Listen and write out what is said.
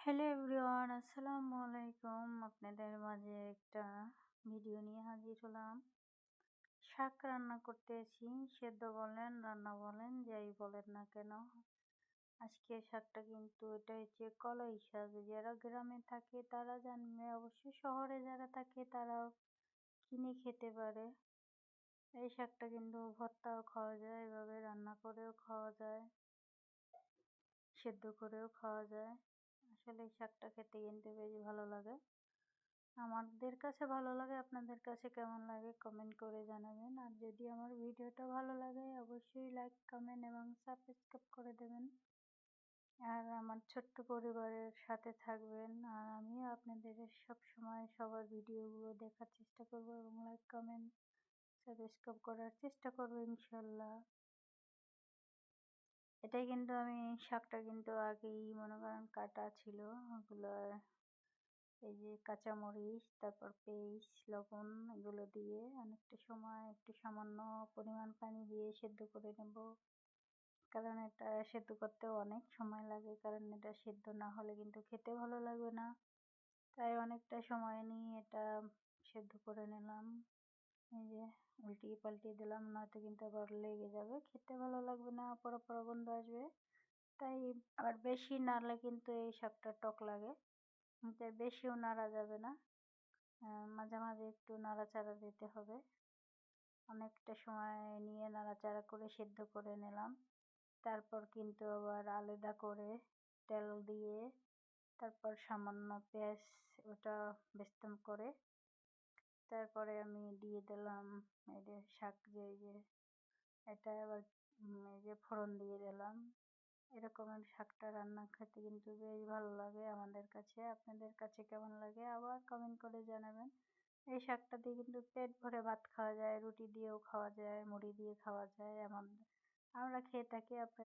Hello everyone, আসসালামু আলাইকুম। আপনাদের মাঝে একটা ভিডিও নিয়ে হাজির হলাম। শাক রান্না করতেছি, সেদ্ধ বলেন, রান্না বলেন, যাই বলেন না কেন। আজকে শাকটা কিন্তু এটা হচ্ছে কলাই শাক। যারা গ্রামে থাকে তারা জানবে, অবশ্যই শহরে যারা থাকে তারাও কিনে খেতে পারে। এই শাকটা কিন্তু ভর্তাও খাওয়া যায়, এভাবে রান্না করেও খাওয়া যায়, সেদ্ধ করেও খাওয়া যায়। আসলে এই শাকটা খেতে কিন্তু বেশ ভালো লাগে। আমাদের কাছে ভালো লাগে, আপনাদের কাছে কেমন লাগে কমেন্ট করে জানাবেন। আর যদি আমার ভিডিওটা ভালো লাগে অবশ্যই লাইক, কমেন্ট এবং সাবস্ক্রাইব করে দেবেন। আর আমার ছোট্ট পরিবারের সাথে থাকবেন। আর আমিও আপনাদের সবসময় সবার ভিডিওগুলো দেখার চেষ্টা করব এবং লাইক, কমেন্ট, সাবস্ক্রাইব করার চেষ্টা করব ইনশাল্লাহ। এটাই কিন্তু আমি শাকটা কিন্তু আগেই মনে করেন কাটা ছিল, ওগুলো এই যে কাঁচামরিচ, তারপর পেস্ট, লবণ এগুলো দিয়ে অনেকটা সময় একটু সামান্য পরিমাণ পানি দিয়ে সেদ্ধ করে নেব। কারণ এটা সেদ্ধ করতেও অনেক সময় লাগে, কারণ এটা সেদ্ধ না হলে কিন্তু খেতে ভালো লাগবে না। তাই অনেকটা সময় নিয়ে এটা সেদ্ধ করে নিলাম। এই যে উল্টিয়ে পাল্টিয়ে দিলাম, নয়তো কিন্তু আবার লেগে যাবে, খেতে ভালো লাগবে না, পড়া পড়া গন্ধ আসবে। তাই আবার বেশি নাড়লে কিন্তু এই শাকটা টক লাগে, তাই বেশিও নাড়া যাবে না। মাঝে মাঝে একটু নাড়াচাড়া দিতে হবে। অনেকটা সময় নিয়ে নাড়াচাড়া করে সেদ্ধ করে নিলাম। তারপর কিন্তু আবার আলাদা করে তেল দিয়ে তারপর সামান্য পেঁয়াজ ওটা বেস্তাম করে তারপরে আমি দিয়ে দিলাম এই যে শাক, যে এই যে এটা আবার এই যে ফোড়ন দিয়ে দিলাম। এরকমের শাকটা রান্না খেতে কিন্তু বেশ ভালো লাগে আমাদের কাছে। আপনাদের কাছে কেমন লাগে আবার কমেন্ট করে জানাবেন। এই শাকটা দিয়ে কিন্তু পেট ভরে ভাত খাওয়া যায়, রুটি দিয়েও খাওয়া যায়, মুড়ি দিয়ে খাওয়া যায়। আমরা খেয়ে থাকি।